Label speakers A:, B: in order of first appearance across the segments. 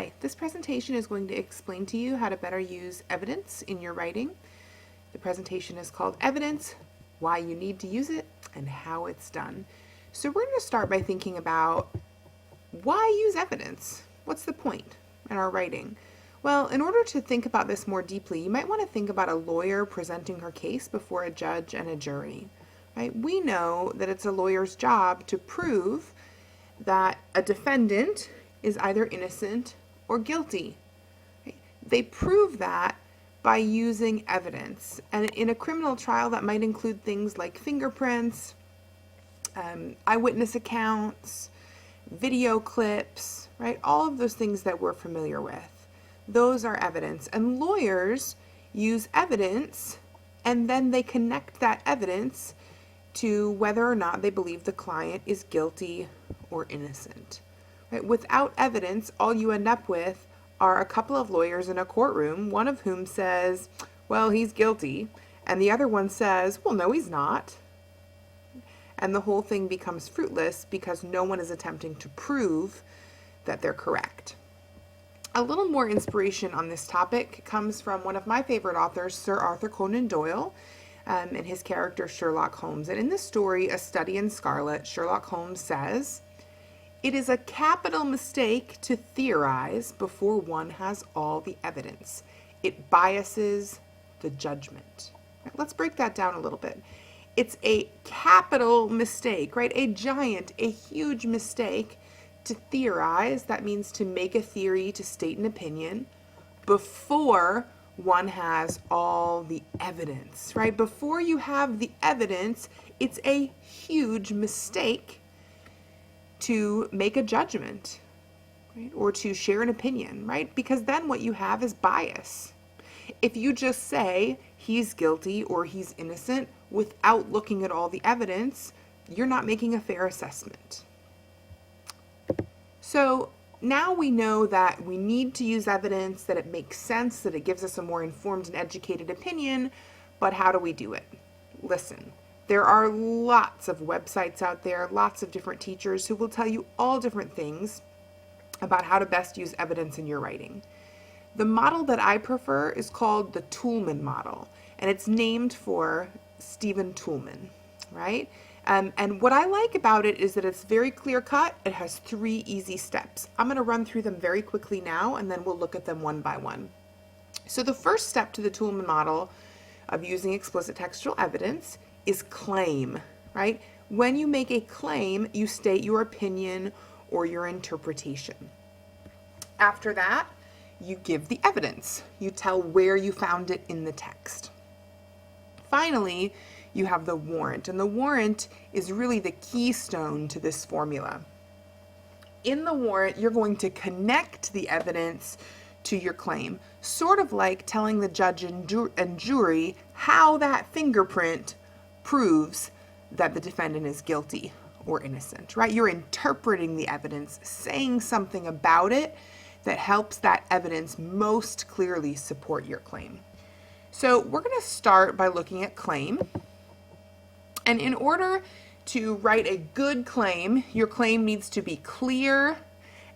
A: Hi, this presentation is going to explain to you how to better use evidence in your writing. The presentation is called Evidence, Why You Need to Use It, and How It's Done. So we're going to start by thinking about why use evidence? What's the point in our writing? Well, in order to think about this more deeply, you might want to think about a lawyer presenting her case before a judge and a jury. Right? We know that it's a lawyer's job to prove that a defendant is either innocent or guilty. Right? They prove that by using evidence. And in a criminal trial, that might include things like fingerprints, eyewitness accounts, video clips, right? All of those things that we're familiar with. Those are evidence. And lawyers use evidence, and then they connect that evidence to whether or not they believe the client is guilty or innocent. Right? Without evidence, all you end up with are a couple of lawyers in a courtroom, one of whom says, well, he's guilty, and the other one says, well, no, he's not. And the whole thing becomes fruitless because no one is attempting to prove that they're correct. A little more inspiration on this topic comes from one of my favorite authors, Sir Arthur Conan Doyle, and his character Sherlock Holmes. And in the story, A Study in Scarlet, Sherlock Holmes says, "It is a capital mistake to theorize before one has all the evidence. It biases the judgment." Right, let's break that down a little bit. It's a capital mistake, right? A giant, a huge mistake to theorize. That means to make a theory, to state an opinion before one has all the evidence, right? Before you have the evidence, it's a huge mistake to make a judgment, right? Or to share an opinion, right? Because then what you have is bias. If you just say he's guilty or he's innocent without looking at all the evidence, you're not making a fair assessment. So now we know that we need to use evidence, that it makes sense, that it gives us a more informed and educated opinion, but how do we do it? Listen. There are lots of websites out there, lots of different teachers who will tell you all different things about how to best use evidence in your writing. The model that I prefer is called the Toulmin model, and it's named for Stephen Toulmin, right? And what I like about it is that it's very clear cut. It has 3 easy steps. I'm going to run through them very quickly now, and then we'll look at them one by one. So the first step to the Toulmin model of using explicit textual evidence is claim, right? When you make a claim, you state your opinion or your interpretation. After that, you give the evidence. You tell where you found it in the text. Finally, you have the warrant, and the warrant is really the keystone to this formula. In the warrant, you're going to connect the evidence to your claim, sort of like telling the judge and jury how that fingerprint proves that the defendant is guilty or innocent, right? You're interpreting the evidence, saying something about it that helps that evidence most clearly support your claim. So we're going to start by looking at claim. And in order to write a good claim, your claim needs to be clear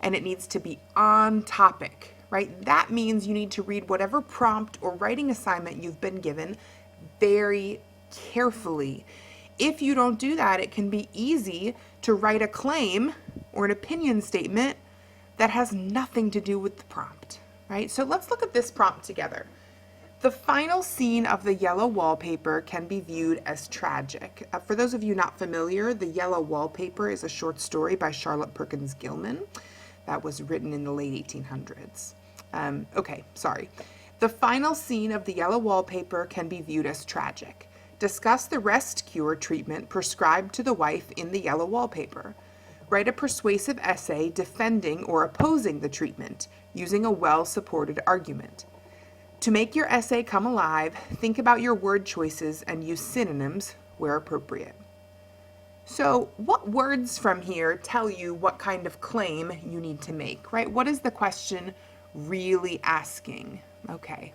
A: and it needs to be on topic, right? That means you need to read whatever prompt or writing assignment you've been given very carefully. If you don't do that, it can be easy to write a claim or an opinion statement that has nothing to do with the prompt, right? So let's look at this prompt together. The final scene of The Yellow Wallpaper can be viewed as tragic. For those of you not familiar, The Yellow Wallpaper is a short story by Charlotte Perkins Gilman that was written in the late 1800s. The final scene of The Yellow Wallpaper can be viewed as tragic. Discuss the rest cure treatment prescribed to the wife in The Yellow Wallpaper. Write a persuasive essay defending or opposing the treatment using a well-supported argument. To make your essay come alive, think about your word choices and use synonyms where appropriate. So what words from here tell you what kind of claim you need to make, right? What is the question really asking? Okay.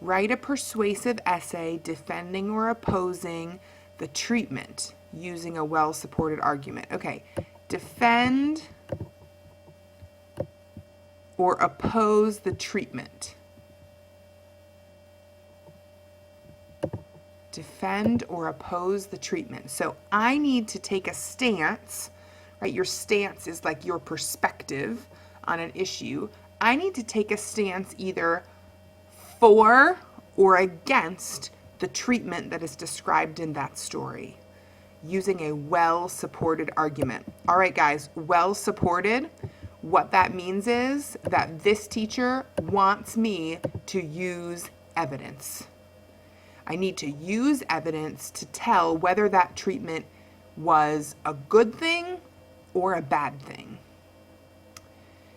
A: Write a persuasive essay defending or opposing the treatment using a well-supported argument. Okay. Defend or oppose the treatment. Defend or oppose the treatment. So I need to take a stance, right? Your stance is like your perspective on an issue. I need to take a stance either for or against the treatment that is described in that story, using a well-supported argument. All right, guys, well-supported, what that means is that this teacher wants me to use evidence. I need to use evidence to tell whether that treatment was a good thing or a bad thing.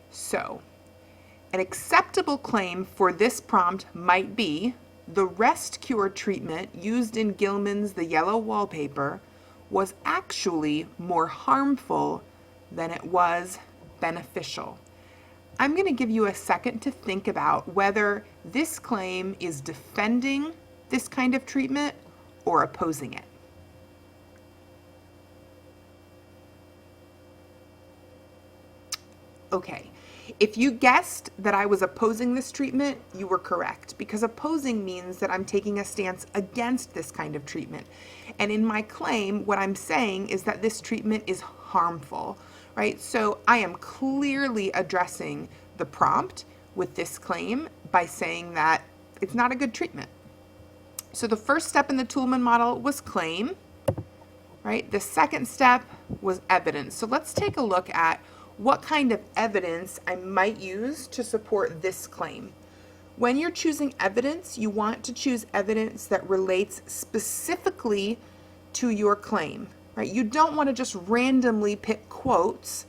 A: So, an acceptable claim for this prompt might be the rest cure treatment used in Gilman's The Yellow Wallpaper was actually more harmful than it was beneficial. I'm going to give you a second to think about whether this claim is defending this kind of treatment or opposing it. Okay, if you guessed that I was opposing this treatment, you were correct, because opposing means that I'm taking a stance against this kind of treatment. And in my claim, what I'm saying is that this treatment is harmful, right? So I am clearly addressing the prompt with this claim by saying that it's not a good treatment. So the first step in the Toulmin model was claim, right? The second step was evidence. So let's take a look at what kind of evidence I might use to support this claim. When you're choosing evidence, you want to choose evidence that relates specifically to your claim, right? You don't want to just randomly pick quotes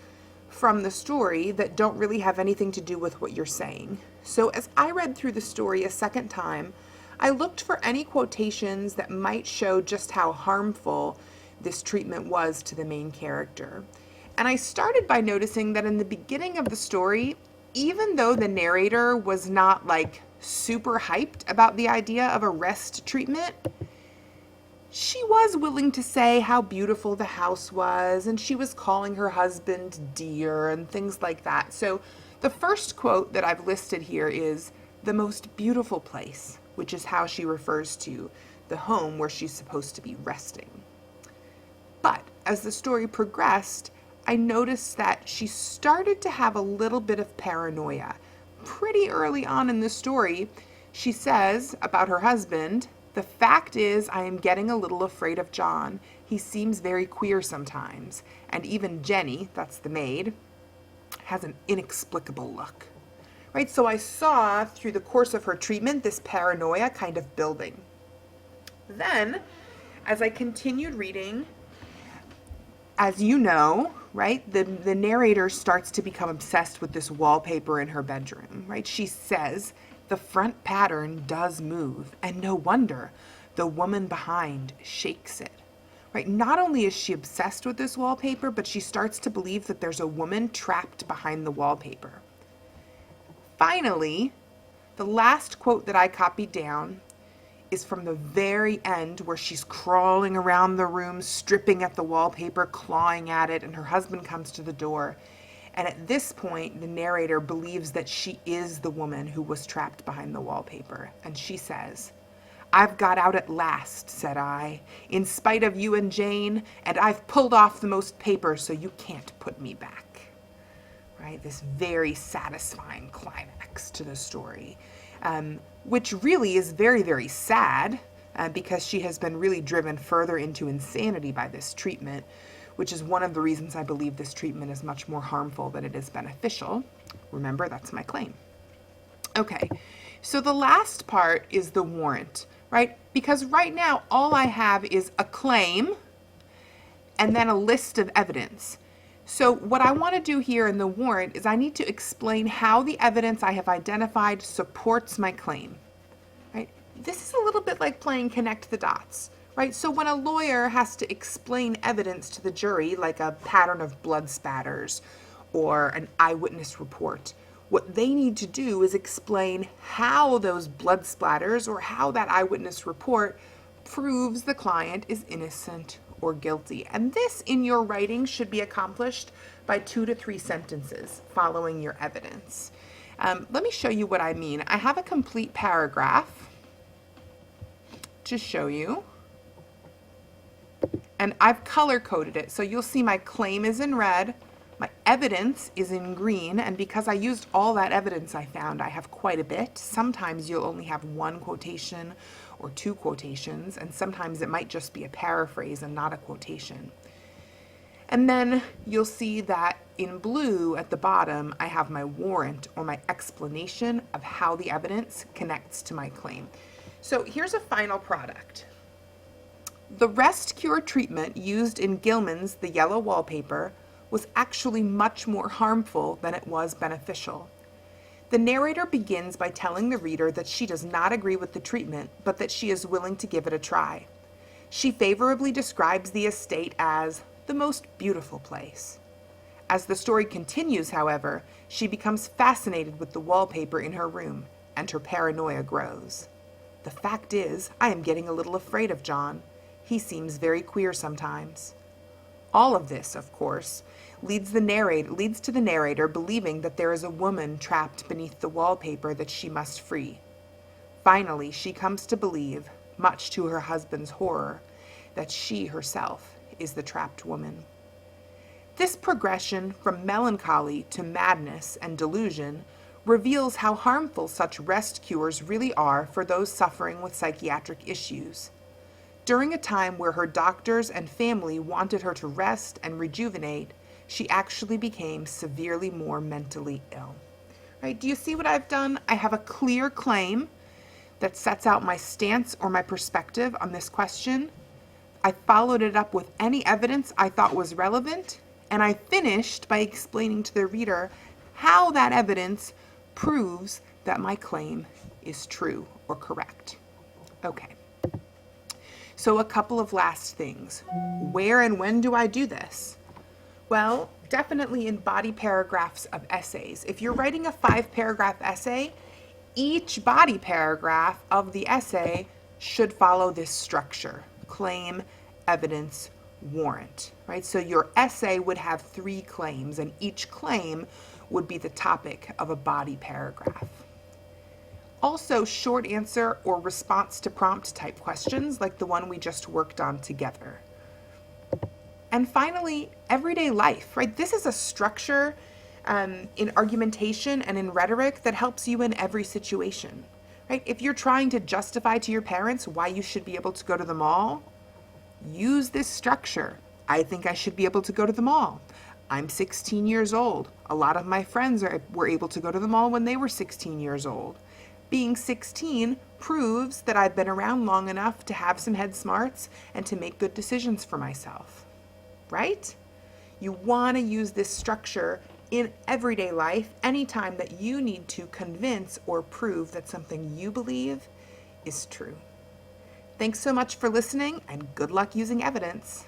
A: from the story that don't really have anything to do with what you're saying. So as I read through the story a second time, I looked for any quotations that might show just how harmful this treatment was to the main character. And I started by noticing that in the beginning of the story, even though the narrator was not like super hyped about the idea of a rest treatment, she was willing to say how beautiful the house was, and she was calling her husband dear and things like that. So the first quote that I've listed here is the most beautiful place, which is how she refers to the home where she's supposed to be resting. But as the story progressed, I noticed that she started to have a little bit of paranoia. Pretty early on in the story, she says about her husband, "The fact is, I am getting a little afraid of John. He seems very queer sometimes. And even Jenny," that's the maid, "has an inexplicable look." Right? So I saw through the course of her treatment this paranoia kind of building. Then, as I continued reading, as you know, right, the narrator starts to become obsessed with this wallpaper in her bedroom, right? She says, "The front pattern does move, and no wonder. The woman behind shakes it." Right? Not only is she obsessed with this wallpaper, but she starts to believe that there's a woman trapped behind the wallpaper. Finally, the last quote that I copied down is from the very end, where she's crawling around the room, stripping at the wallpaper, clawing at it, and her husband comes to the door. And at this point, the narrator believes that she is the woman who was trapped behind the wallpaper. And she says, "I've got out at last," said I, "in spite of you and Jane, and I've pulled off the most paper, so you can't put me back." Right? This very satisfying climax to the story. Which really is very, very sad because she has been really driven further into insanity by this treatment, which is one of the reasons I believe this treatment is much more harmful than it is beneficial. Remember, that's my claim. Okay, so the last part is the warrant, right? Because right now, all I have is a claim and then a list of evidence. So what I want to do here in the warrant is I need to explain how the evidence I have identified supports my claim, right? This is a little bit like playing connect the dots, right? So when a lawyer has to explain evidence to the jury, like a pattern of blood spatters or an eyewitness report, what they need to do is explain how those blood splatters or how that eyewitness report proves the client is innocent or guilty. And this in your writing should be accomplished by 2 to 3 sentences following your evidence. Let me show you what I mean. I have a complete paragraph to show you. And I've color coded it. So you'll see my claim is in red, my evidence is in green, and because I used all that evidence I found, I have quite a bit. Sometimes you'll only have one quotation or two quotations, and sometimes it might just be a paraphrase and not a quotation. And then you'll see that in blue at the bottom, I have my warrant or my explanation of how the evidence connects to my claim. So here's a final product. The Rest Cure treatment used in Gilman's The Yellow Wallpaper was actually much more harmful than it was beneficial. The narrator begins by telling the reader that she does not agree with the treatment, but that she is willing to give it a try. She favorably describes the estate as the most beautiful place. As the story continues, however, she becomes fascinated with the wallpaper in her room, and her paranoia grows. The fact is, I am getting a little afraid of John. He seems very queer sometimes. All of this, of course, leads to the narrator believing that there is a woman trapped beneath the wallpaper that she must free. Finally, she comes to believe, much to her husband's horror, that she herself is the trapped woman. This progression from melancholy to madness and delusion reveals how harmful such rest cures really are for those suffering with psychiatric issues. During a time where her doctors and family wanted her to rest and rejuvenate, she actually became severely more mentally ill. Right? Do you see what I've done? I have a clear claim that sets out my stance or my perspective on this question. I followed it up with any evidence I thought was relevant, and I finished by explaining to the reader how that evidence proves that my claim is true or correct. Okay. So a couple of last things. Where and when do I do this? Well, definitely in body paragraphs of essays. If you're writing a 5-paragraph essay, each body paragraph of the essay should follow this structure: claim, evidence, warrant, right? So your essay would have 3 claims, and each claim would be the topic of a body paragraph. Also, short answer or response to prompt type questions like the one we just worked on together. And finally, everyday life, right? This is a structure in argumentation and in rhetoric that helps you in every situation, right? If you're trying to justify to your parents why you should be able to go to the mall, use this structure. I think I should be able to go to the mall. I'm 16 years old. A lot of my friends were able to go to the mall when they were 16 years old. Being 16 proves that I've been around long enough to have some head smarts and to make good decisions for myself, right? You want to use this structure in everyday life anytime that you need to convince or prove that something you believe is true. Thanks so much for listening, and good luck using evidence.